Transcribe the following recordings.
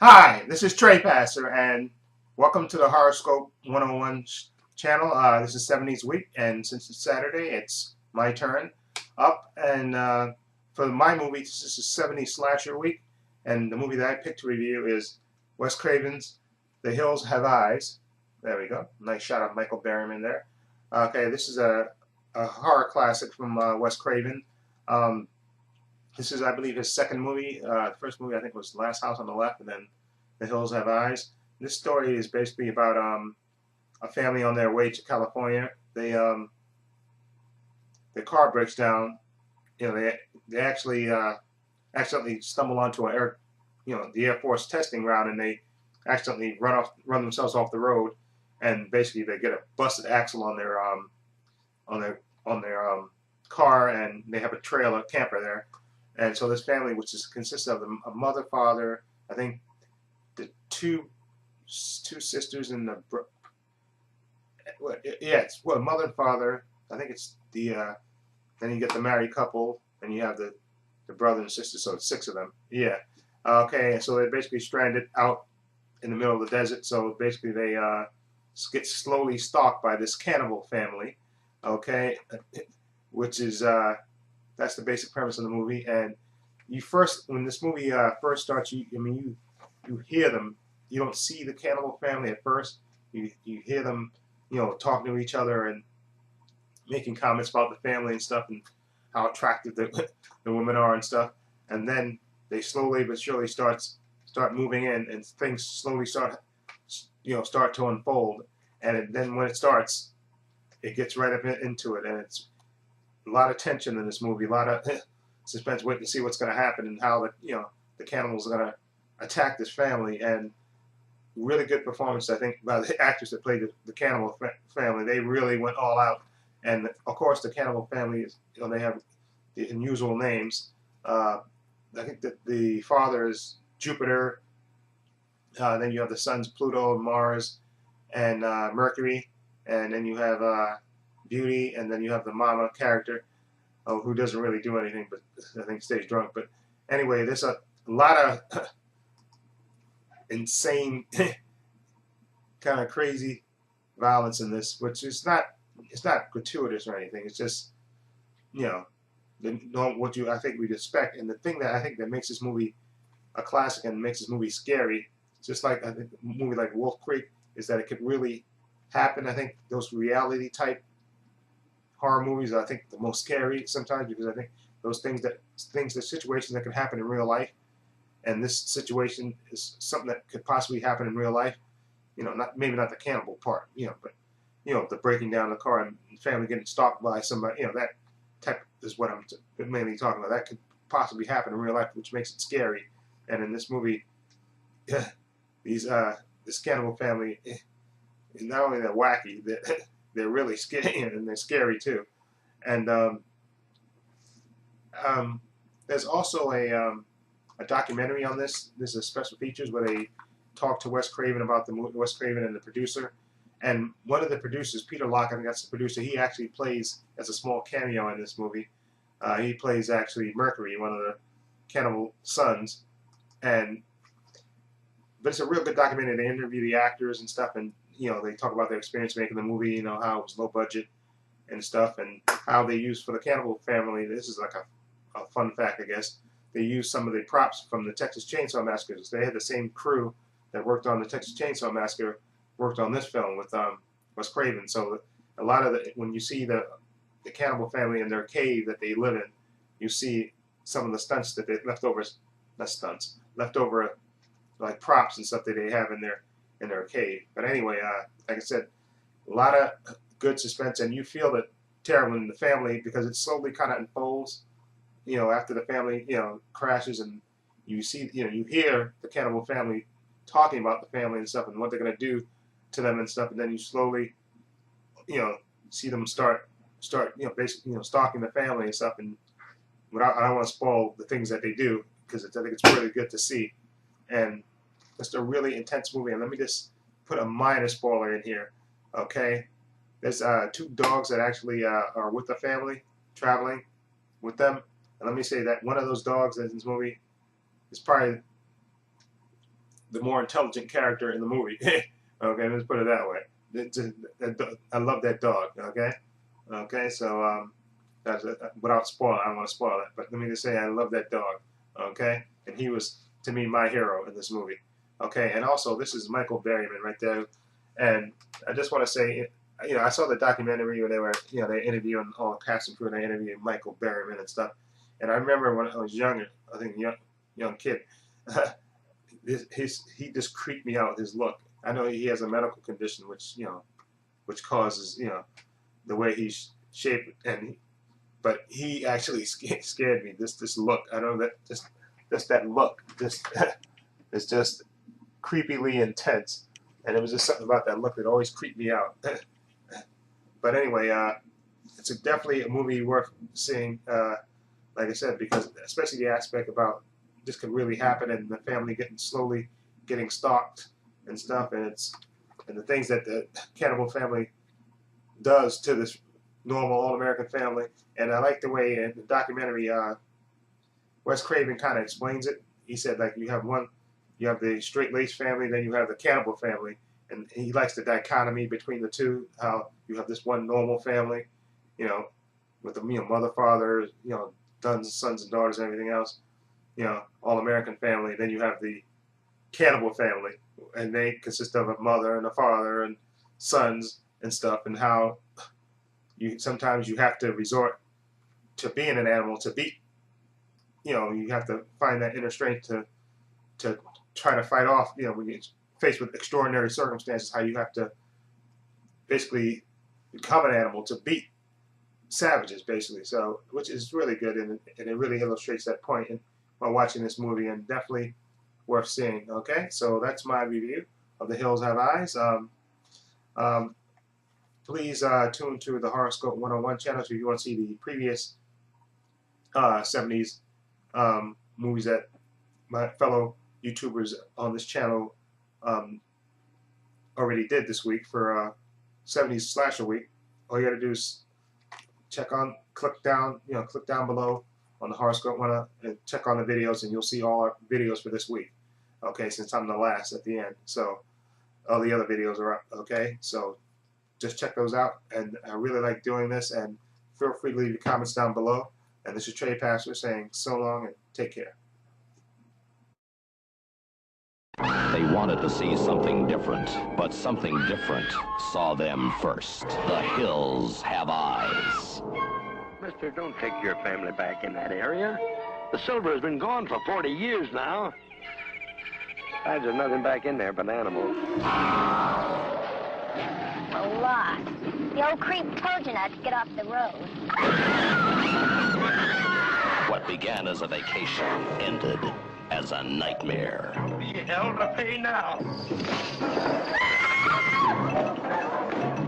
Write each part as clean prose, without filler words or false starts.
Hi, this is Trey Passer, and welcome to the Horoscope 101 channel. This is 70's week, and since it's Saturday, it's my turn up. And for my movie, this is 70's slasher week, and the movie that I picked to review is Wes Craven's The Hills Have Eyes. There we go. Nice shot of Michael Berryman there. Okay, this is a horror classic from Wes Craven. Um, this is, I believe, his second movie. The first movie, I think, was Last House on the Left, and then The Hills Have Eyes. This story is basically about a family on their way to California. Their car breaks down. They actually accidentally stumble onto the Air Force testing route, and they accidentally run themselves off the road, and basically they get a busted axle on their car, and they have a trailer camper there. And so this family, which consists of a mother, father, I think the two sisters and it's mother and father. I think it's then you get the married couple, and you have the brother and sister, so it's six of them. Yeah. Okay, so they're basically stranded out in the middle of the desert. So basically they get slowly stalked by this cannibal family. Okay, which is that's the basic premise of the movie. And when this movie first starts, you hear them. You don't see the cannibal family at first. You hear them, talking to each other and making comments about the family and stuff, and how attractive the women are and stuff. And then they slowly but surely start moving in, and things slowly start to unfold. And then when it starts, it gets right up into it, and it's a lot of tension in this movie, a lot of suspense, waiting to see what's going to happen and how the cannibals are going to attack this family. And really good performance, I think, by the actors that played the cannibal family. They really went all out. And of course, the cannibal family is, they have the unusual names. I think that the father is Jupiter. Then you have the sons Pluto, Mars, and Mercury. And then you have Beauty, and then you have the mama character, who doesn't really do anything, but I think stays drunk. But anyway, there's a lot of insane, kind of crazy violence in this, which is not gratuitous or anything. It's just what I think we'd expect. And the thing that I think that makes this movie a classic and makes this movie scary, just like I think a movie like Wolf Creek, is that it could really happen. I think those reality type horror movies are, I think, the most scary sometimes, because I think those the situations that could happen in real life, and this situation is something that could possibly happen in real life. Maybe not the cannibal part, but the breaking down the car and family getting stalked by somebody, that type is what I'm mainly talking about. That could possibly happen in real life, which makes it scary. And in this movie, this cannibal family, not only they're wacky, they're really scary, and they're scary too. And there's also a documentary on this. This is special features where they talk to Wes Craven about the movie, Wes Craven and the producer. And one of the producers, Peter Locke, I think that's the producer, he actually plays as a small cameo in this movie. He plays actually Mercury, one of the cannibal sons. But it's a real good documentary. They interview the actors and stuff, and they talk about their experience making the movie, how it was low budget and stuff, and how they used for the cannibal family. This is like a fun fact, I guess. They used some of the props from the Texas Chainsaw Massacre. They had the same crew that worked on the Texas Chainsaw Massacre worked on this film with Wes Craven. So a lot of when you see the cannibal family in their cave that they live in, you see some of the stunts that they leftover like props and stuff that they have in their cave. But anyway, like I said, a lot of good suspense, and you feel the terror in the family, because it slowly kind of unfolds. After the family crashes, and you see you hear the cannibal family talking about the family and stuff, and what they're going to do to them and stuff, and then you slowly see them start basically stalking the family and stuff. And I don't want to spoil the things that they do, because I think it's really good to see. And it's a really intense movie. And let me just put a minor spoiler in here. Okay, there's two dogs that actually are with the family, traveling with them. And let me say that one of those dogs in this movie is probably the more intelligent character in the movie. Okay, let's put it that way. I love that dog. Okay, okay. So without spoiling, I don't want to spoil it, but let me just say I love that dog. Okay, and he was to me my hero in this movie. Okay, and also this is Michael Berryman right there, and I just want to say, you know, I saw the documentary where they were, you know, they interviewing all the cast and crew, and they interviewed Michael Berryman and stuff. And I remember when I was younger, I think young kid, he just creeped me out. His look. I know he has a medical condition, which which causes the way he's shaped, but he actually scared me. This look. I know that just that look. It's just creepily intense, and it was just something about that look that always creeped me out. But anyway, it's definitely a movie worth seeing. Like I said, because especially the aspect about this could really happen, and the family slowly getting stalked and stuff, and the things that the cannibal family does to this normal all-American family. And I like the way in the documentary Wes Craven kind of explains it. He said, like, you have the straight-laced family, then you have the cannibal family, and he likes the dichotomy between the two. How you have this one normal family, with the mother, father, sons and daughters and everything else, all American family. Then you have the cannibal family, and they consist of a mother and a father and sons and stuff, and how sometimes you have to resort to being an animal to beat. You have to find that inner strength to try to fight off. When you're faced with extraordinary circumstances, how you have to basically become an animal to beat savages, basically. So, which is really good, and it really illustrates that point while watching this movie, and definitely worth seeing. Okay, so that's my review of The Hills Have Eyes. Please tune to the Horoscope 101 channel if you want to see the previous 70s movies that my fellow YouTubers on this channel already did this week for 70s Slasher Week. All you got to do is click down below on the Horoscope one and check on the videos, and you'll see all our videos for this week. Okay, since I'm the last at the end, so all the other videos are up. Okay, so just check those out, and I really like doing this, and feel free to leave your comments down below. And this is Trey Pastor saying so long and take care. They wanted to see something different, but something different saw them first. The Hills Have Eyes. Mister, don't take your family back in that area. The silver has been gone for 40 years now. Besides, there's nothing back in there but animals. A lot. The old creep told you not to get off the road. What began as a vacation ended as a nightmare. Hell to pay now.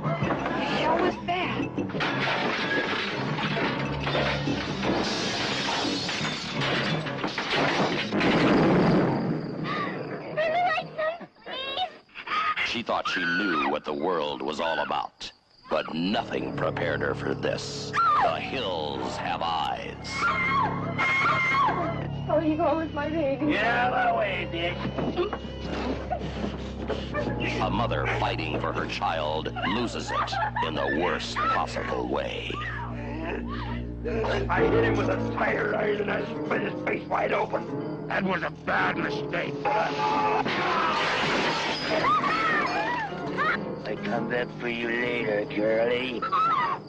What the hell was that? She thought she knew what the world was all about, but nothing prepared her for this. The Hills Have Eyes. Oh, you go with my baby. Get out of the way, Dick. A mother fighting for her child loses it in the worst possible way. I hit him with a tire iron and I split his face wide open. That was a bad mistake. I come back for you later, girlie.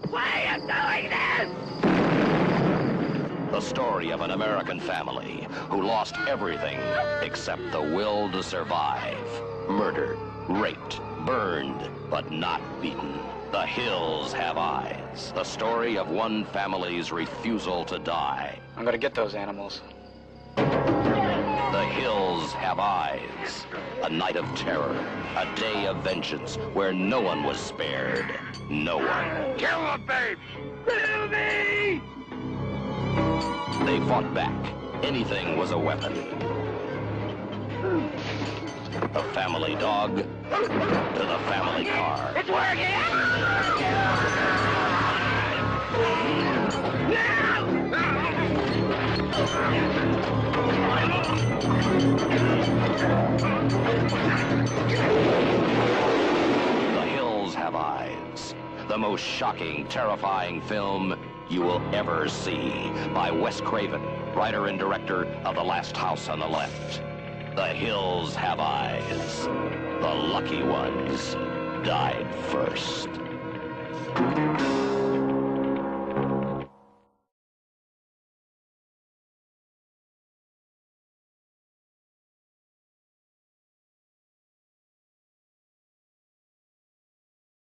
Why are you doing this? The story of an American family who lost everything except the will to survive. Murdered, raped, burned, but not beaten. The Hills Have Eyes. The story of one family's refusal to die. I'm gonna get those animals. The Hills Have Eyes. A night of terror. A day of vengeance where no one was spared. No one. Kill him, babe! Kill me! They fought back. Anything was a weapon. The family dog to the family car. It's working! the most shocking, terrifying film you will ever see, by Wes Craven, writer and director of The Last House on the Left. The hills have eyes. The lucky ones died first.